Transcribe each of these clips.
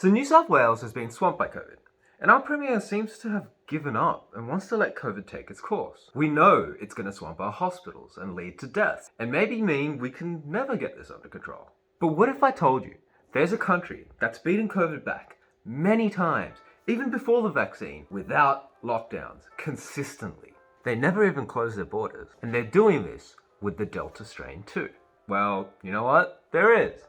So New South Wales has been swamped by COVID, and our Premier seems to have given up and wants to let COVID take its course. We know it's going to swamp our hospitals and lead to deaths, and maybe mean we can never get this under control. But what if I told you there's a country that's beaten COVID back many times, even before the vaccine, without lockdowns, consistently? They never even close their borders, and they're doing this with the Delta strain too. Well, you know what? There is.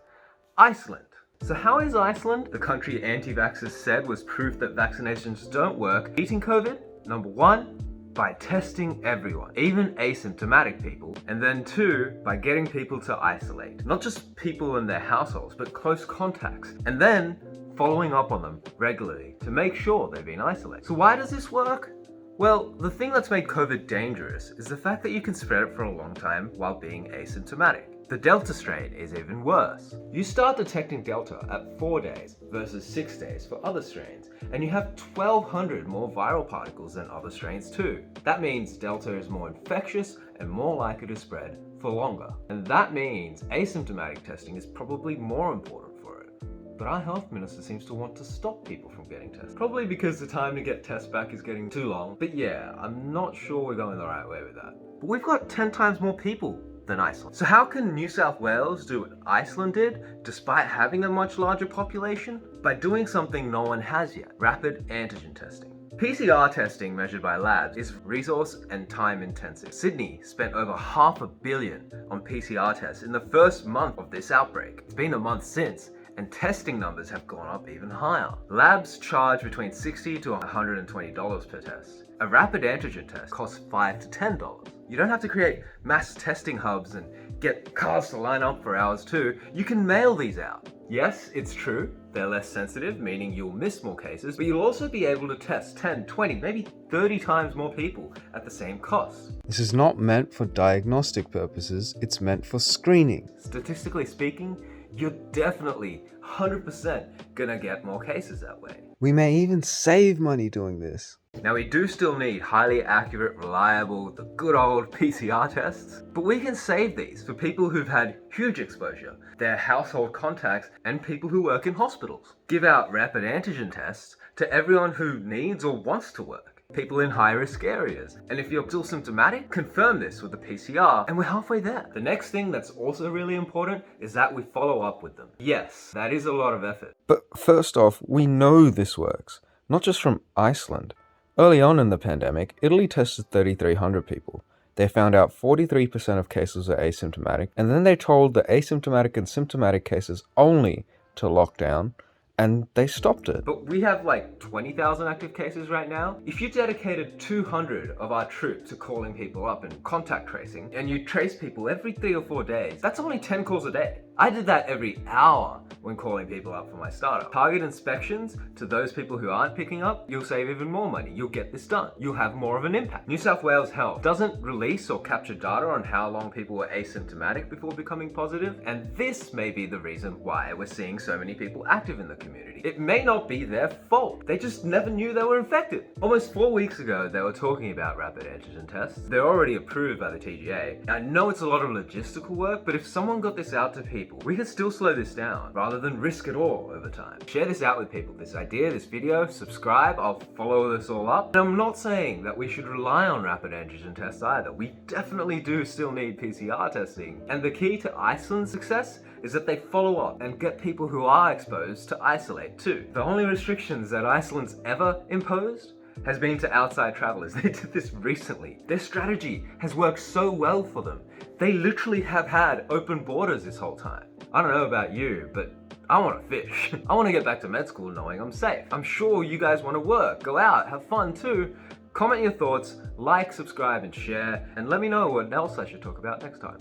Iceland. So how is Iceland, the country anti-vaxxers said was proof that vaccinations don't work, beating COVID? Number one, by testing everyone, even asymptomatic people, and then two, by getting people to isolate. Not just people in their households, but close contacts, and then following up on them regularly to make sure they've been isolated. So why does this work? Well, the thing that's made COVID dangerous is the fact that you can spread it for a long time while being asymptomatic. The Delta strain is even worse. You start detecting Delta at 4 days versus 6 days for other strains, and you have 1,200 more viral particles than other strains too. That means Delta is more infectious and more likely to spread for longer. And that means asymptomatic testing is probably more important for it. But our health minister seems to want to stop people from getting tested. Probably because the time to get tests back is getting too long. But yeah, I'm not sure we're going the right way with that. But we've got 10 times more people than Iceland. So how can New South Wales do what Iceland did, despite having a much larger population? By doing something no one has yet: rapid antigen testing. PCR testing measured by labs is resource and time intensive. Sydney spent over $500 million on PCR tests in the first month of this outbreak. It's been a month since, and testing numbers have gone up even higher. Labs charge between $60 to $120 per test. A rapid antigen test costs $5 to $10. You don't have to create mass testing hubs and get cars to line up for hours too. You can mail these out. Yes, it's true, they're less sensitive, meaning you'll miss more cases, but you'll also be able to test 10, 20, maybe 30 times more people at the same cost. This is not meant for diagnostic purposes, it's meant for screening. Statistically speaking, you're definitely 100% gonna get more cases that way. We may even save money doing this. Now, we do still need highly accurate, reliable, the good old PCR tests, but we can save these for people who've had huge exposure, their household contacts, and people who work in hospitals. Give out rapid antigen tests to everyone who needs or wants to work, people in high-risk areas. And if you're still symptomatic, confirm this with the PCR, and we're halfway there. The next thing that's also really important is that we follow up with them. Yes, that is a lot of effort. But first off, we know this works, not just from Iceland. Early on in the pandemic, Italy tested 3,300 people. They found out 43% of cases were asymptomatic, and then they told the asymptomatic and symptomatic cases only to lock down, and they stopped it. But we have like 20,000 active cases right now. If you dedicated 200 of our troops to calling people up and contact tracing, and you trace people every 3 or 4 days, that's only 10 calls a day. I did that every hour when calling people up for my startup. Target inspections to those people who aren't picking up, you'll save even more money. You'll get this done. You'll have more of an impact. New South Wales Health doesn't release or capture data on how long people were asymptomatic before becoming positive, and this may be the reason why we're seeing so many people active in the community. It may not be their fault. They just never knew they were infected. Almost 4 weeks ago, they were talking about rapid antigen tests. They're already approved by the TGA. I know it's a lot of logistical work, but if someone got this out to people, we could still slow this down rather than risk it all over time. Share this out with people, this idea, this video, subscribe, I'll follow this all up. And I'm not saying that we should rely on rapid antigen tests either. We definitely do still need PCR testing. And the key to Iceland's success is that they follow up and get people who are exposed to isolate too. The only restrictions that Iceland's ever imposed has been to outside travelers. They did this recently. Their strategy has worked so well for them. They literally have had open borders this whole time. I don't know about you, but I want to fish. I want to get back to med school knowing I'm safe. I'm sure you guys want to work, go out, have fun too. Comment your thoughts, like, subscribe, and share, and let me know what else I should talk about next time.